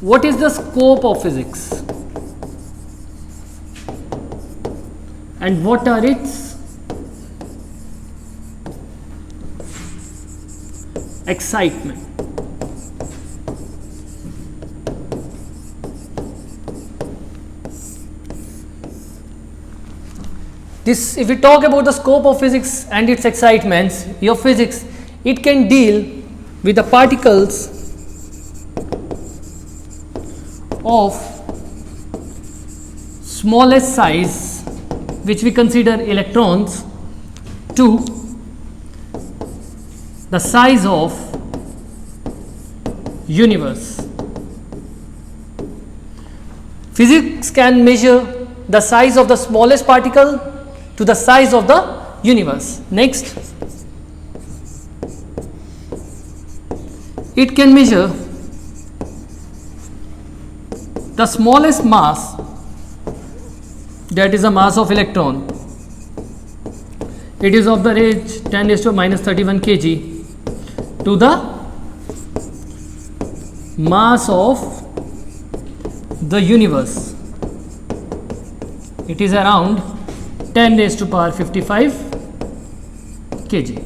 What is the scope of physics? And what are its excitement? This, if we talk about the scope of physics and its excitements, your physics, it can deal with the particles of smallest size, which we consider electrons, to the size of universe. Physics can measure the size of the smallest particle to the size of the universe. Next, it can measure the smallest mass, that is the mass of electron. It is of the range 10 raised to minus 31 kg to the mass of the universe. It is around 10 raised to power 55 kg.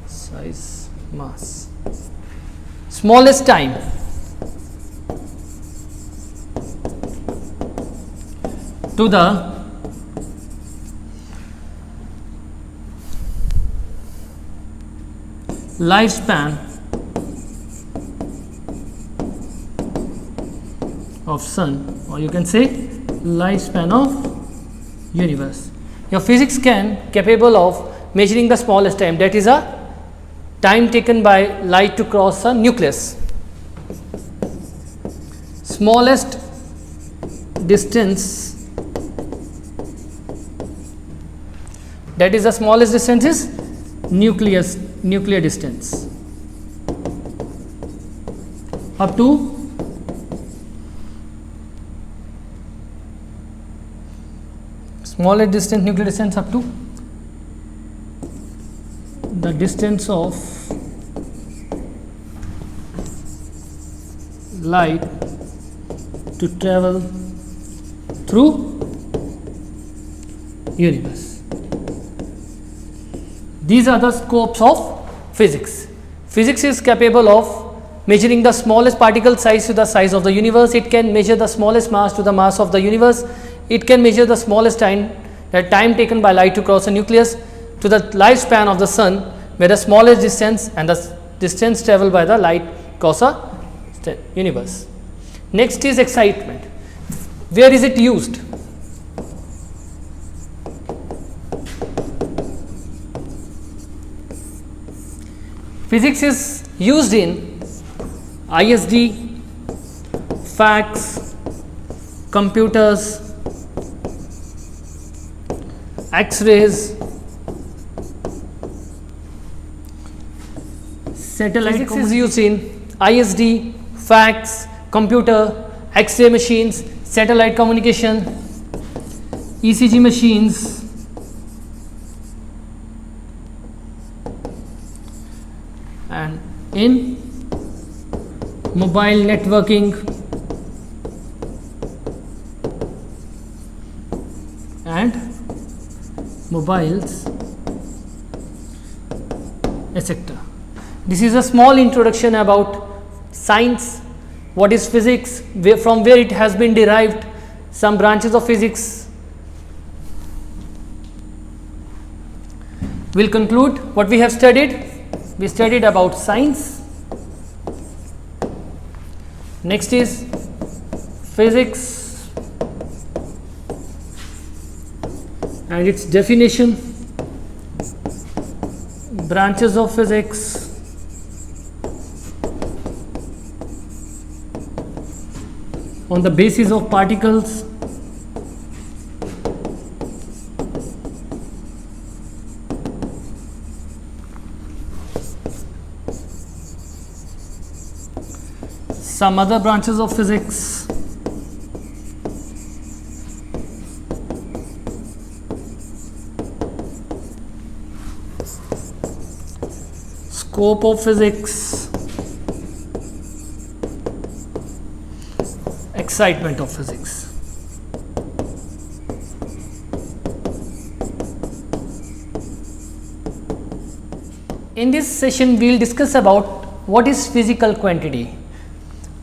Size, mass. Smallest time. To the lifespan of sun, or you can say lifespan of universe. Your physics can capable of measuring the smallest time, that is a time taken by light to cross a nucleus. Smallest distance, that is the smallest distance is nuclear distance, up to smallest distance, nuclear distance up to the distance of light to travel through universe. These are the scopes of physics. Physics is capable of measuring the smallest particle size to the size of the universe. It can measure the smallest mass to the mass of the universe. It can measure the smallest time, the time taken by light to cross a nucleus, to the lifespan of the sun, where the smallest distance and the distance traveled by the light cross a universe. Next is excitement. Where is it used? Physics is used in ISD, fax, computers, X-rays, satellite. Physics is used in ISD, fax, computer, X-ray machines, satellite communication, ECG machines, and in mobile networking and mobiles, etc. This is a small introduction about science, what is physics, from where it has been derived, some branches of physics. We will conclude what we have studied. We studied about science. Next is physics and its definition, branches of physics, on the basis of particles, some other branches of physics, scope of physics, excitement of physics. In this session, we will discuss about what is physical quantity.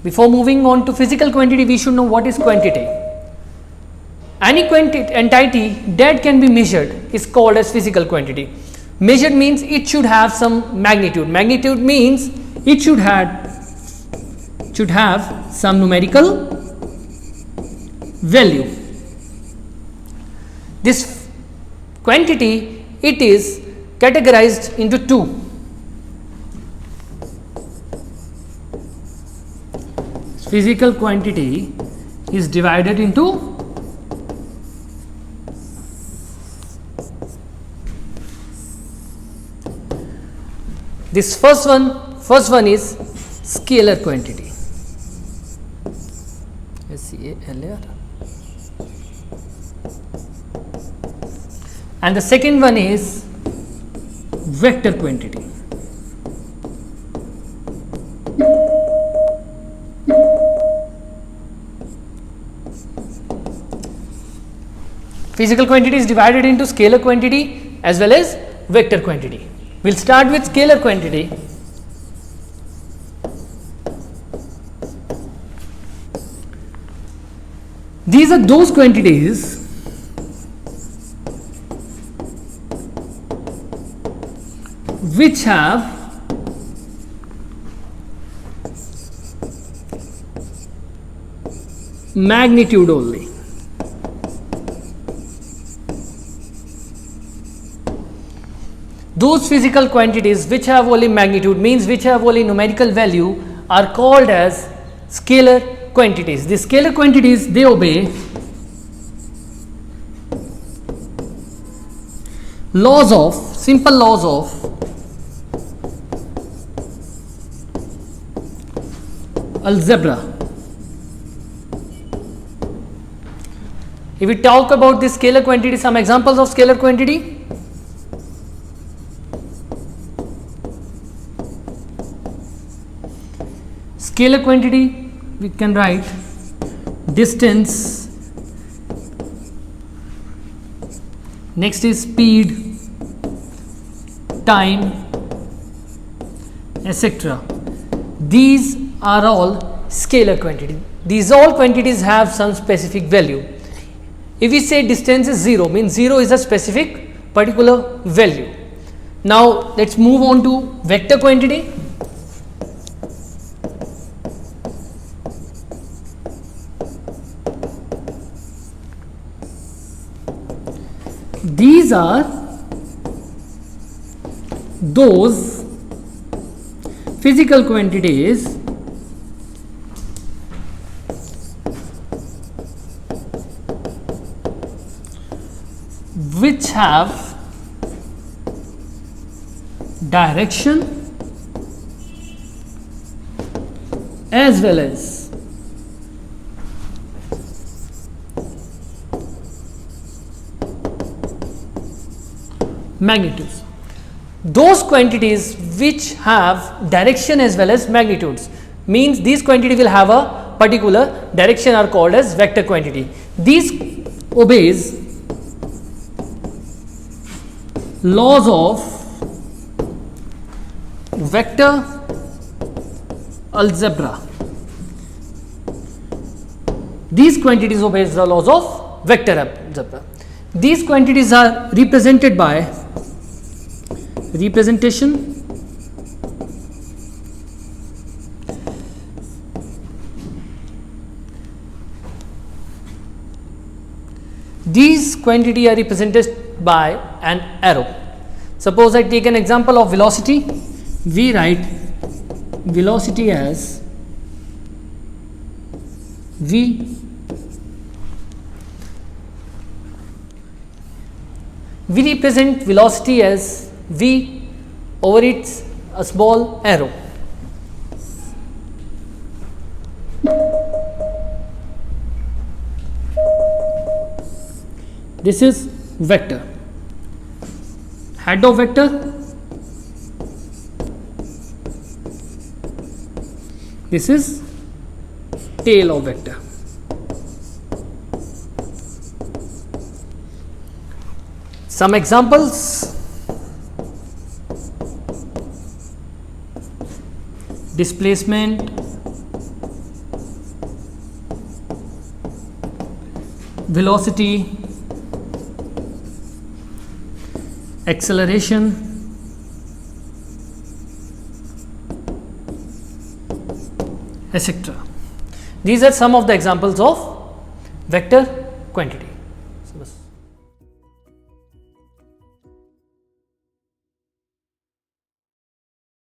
Before moving on to physical quantity, we should know what is quantity. Any entity that can be measured is called as physical quantity. Measured means it should have some magnitude. Magnitude means it should have some numerical value. This quantity, it is categorized into two. Physical quantity is divided into this first one is scalar quantity, SCALAR, and the second one is vector quantity. Physical quantity is divided into scalar quantity as well as vector quantity. We will start with scalar quantity. These are those quantities which have magnitude only. Those physical quantities which have only magnitude, means which have only numerical value, are called as scalar quantities. The scalar quantities, they obey simple laws of algebra. If we talk about the scalar quantity, some examples of scalar quantity. Scalar quantity, we can write distance, next is speed, time, etc. These are all scalar quantity. These all quantities have some specific value. If we say distance is 0, means 0 is a specific particular value. Now let us move on to vector quantity. These are those physical quantities which have direction as well as magnitudes. Those quantities which have direction as well as magnitudes, means these quantity will have a particular direction, are called as vector quantity. These obeys laws of vector algebra. These quantities obeys the laws of vector algebra. These quantities are represented by representation these quantity are represented by an arrow. Suppose I take an example of velocity. We write velocity as v. We represent velocity as v over its a small arrow. This is vector, head of vector, this is tail of vector. Some examples: displacement, velocity, acceleration, etc. These are some of the examples of vector quantity.